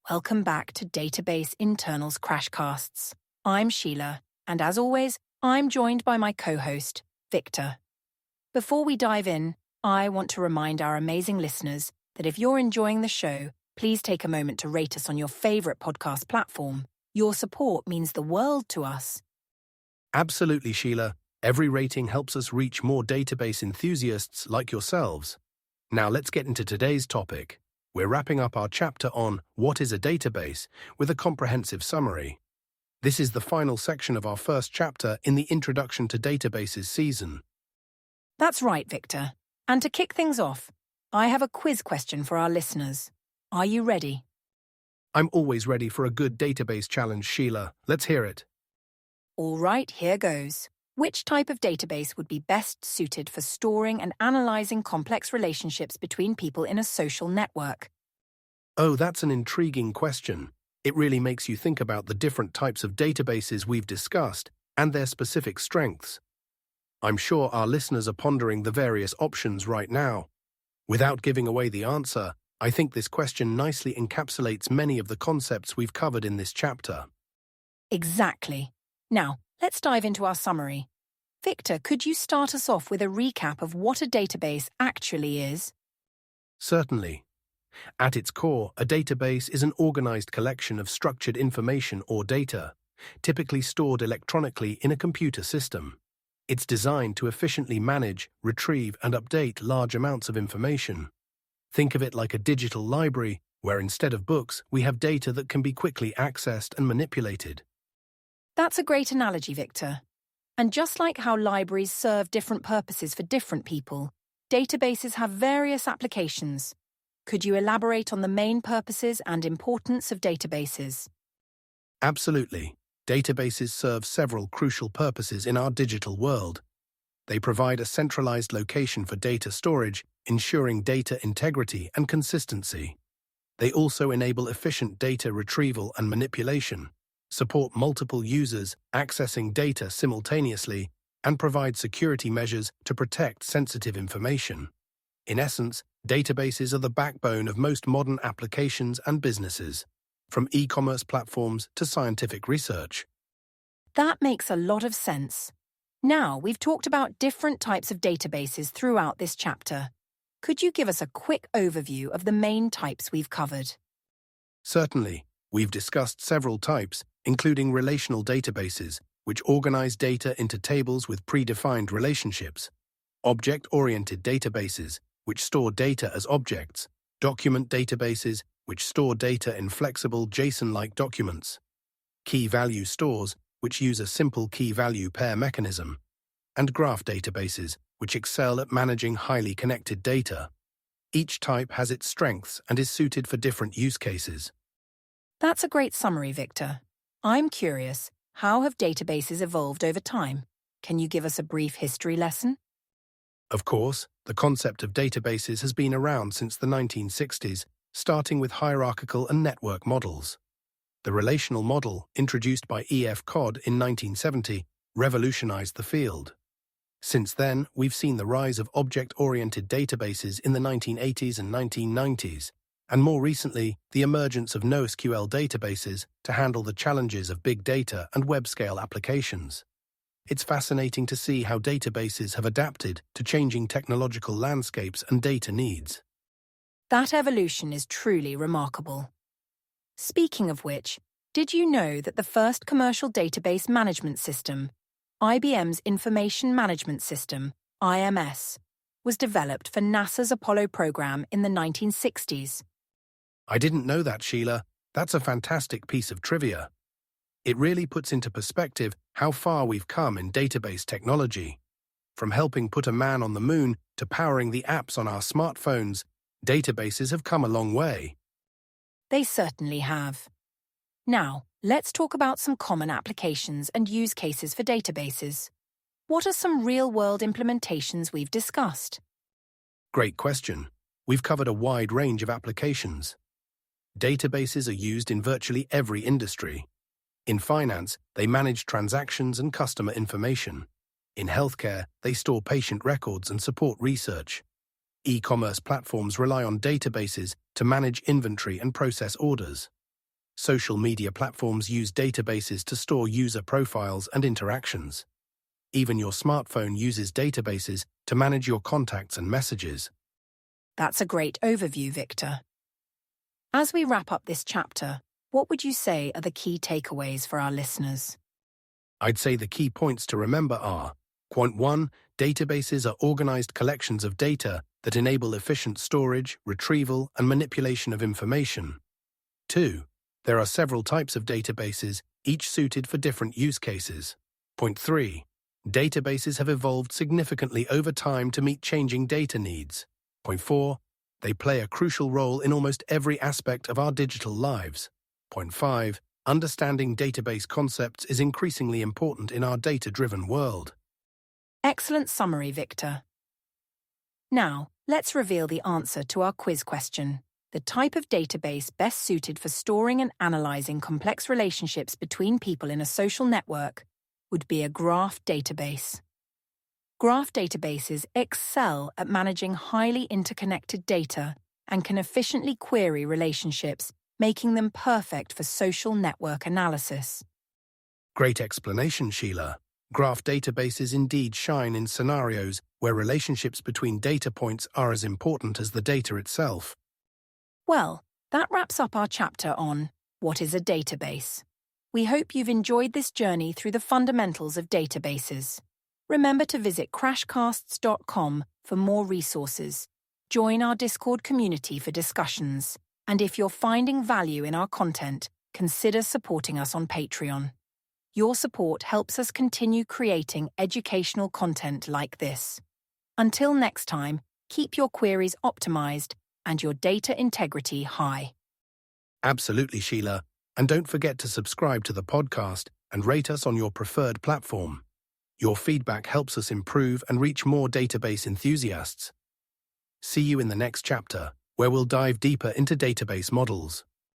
Welcome back to Database Internals Crashcasts. I'm Sheila, and as always, I'm joined by my co-host, Victor. Before we dive in, I want to remind our amazing listeners that if you're enjoying the show, please take a moment to rate us on your favorite podcast platform. Your support means the world to us. Absolutely, Sheila. Every rating helps us reach more database enthusiasts like yourselves. Now let's get into today's topic. We're wrapping up our chapter on What is a Database with a comprehensive summary. This is the final section of our first chapter in the Introduction to Databases season. That's right, Victor. And to kick things off, I have a quiz question for our listeners. Are you ready? I'm always ready for a good database challenge, Sheila. Let's hear it. All right, here goes. Which type of database would be best suited for storing and analyzing complex relationships between people in a social network? Oh, that's an intriguing question. It really makes you think about the different types of databases we've discussed and their specific strengths. I'm sure our listeners are pondering the various options right now. Without giving away the answer, I think this question nicely encapsulates many of the concepts we've covered in this chapter. Exactly. Now, let's dive into our summary. Victor, could you start us off with a recap of what a database actually is? Certainly. At its core, a database is an organized collection of structured information or data, typically stored electronically in a computer system. It's designed to efficiently manage, retrieve, and update large amounts of information. Think of it like a digital library, where instead of books, we have data that can be quickly accessed and manipulated. That's a great analogy, Victor. And just like how libraries serve different purposes for different people, databases have various applications. Could you elaborate on the main purposes and importance of databases? Absolutely. Databases serve several crucial purposes in our digital world. They provide a centralized location for data storage, ensuring data integrity and consistency. They also enable efficient data retrieval and manipulation, support multiple users accessing data simultaneously, and provide security measures to protect sensitive information. In essence, databases are the backbone of most modern applications and businesses, from e-commerce platforms to scientific research. That makes a lot of sense. Now, we've talked about different types of databases throughout this chapter. Could you give us a quick overview of the main types we've covered? Certainly. We've discussed several types, including relational databases, which organize data into tables with predefined relationships, object-oriented databases, which store data as objects, document databases, which store data in flexible JSON-like documents, key-value stores, which use a simple key-value pair mechanism, and graph databases, which excel at managing highly connected data. Each type has its strengths and is suited for different use cases. That's a great summary, Victor. I'm curious, how have databases evolved over time? Can you give us a brief history lesson? Of course, the concept of databases has been around since the 1960s, starting with hierarchical and network models. The relational model, introduced by E.F. Codd in 1970, revolutionized the field. Since then, we've seen the rise of object-oriented databases in the 1980s and 1990s, and more recently, the emergence of NoSQL databases to handle the challenges of big data and web-scale applications. It's fascinating to see how databases have adapted to changing technological landscapes and data needs. That evolution is truly remarkable. Speaking of which, did you know that the first commercial database management system, IBM's Information Management System, IMS, was developed for NASA's Apollo program in the 1960s? I didn't know that, Sheila. That's a fantastic piece of trivia. It really puts into perspective how far we've come in database technology. From helping put a man on the moon to powering the apps on our smartphones, databases have come a long way. They certainly have. Now, let's talk about some common applications and use cases for databases. What are some real-world implementations we've discussed? Great question. We've covered a wide range of applications. Databases are used in virtually every industry. In finance, they manage transactions and customer information. In healthcare, they store patient records and support research. E-commerce platforms rely on databases to manage inventory and process orders. Social media platforms use databases to store user profiles and interactions. Even your smartphone uses databases to manage your contacts and messages. That's a great overview, Victor. As we wrap up this chapter, what would you say are the key takeaways for our listeners? I'd say the key points to remember are: Point 1. Databases are organized collections of data that enable efficient storage, retrieval, and manipulation of information. 2. There are several types of databases, each suited for different use cases. Point 3. Databases have evolved significantly over time to meet changing data needs. Point 4. They play a crucial role in almost every aspect of our digital lives. Point 5. Understanding database concepts is increasingly important in our data-driven world. Excellent summary, Victor. Now, let's reveal the answer to our quiz question. The type of database best suited for storing and analyzing complex relationships between people in a social network would be a graph database. Graph databases excel at managing highly interconnected data and can efficiently query relationships, making them perfect for social network analysis. Great explanation, Sheila. Graph databases indeed shine in scenarios where relationships between data points are as important as the data itself. Well, that wraps up our chapter on what is a database. We hope you've enjoyed this journey through the fundamentals of databases. Remember to visit crashcasts.com for more resources. Join our Discord community for discussions. And if you're finding value in our content, consider supporting us on Patreon. Your support helps us continue creating educational content like this. Until next time, keep your queries optimized and your data integrity high. Absolutely, Sheila. And don't forget to subscribe to the podcast and rate us on your preferred platform. Your feedback helps us improve and reach more database enthusiasts. See you in the next chapter, where we'll dive deeper into database models.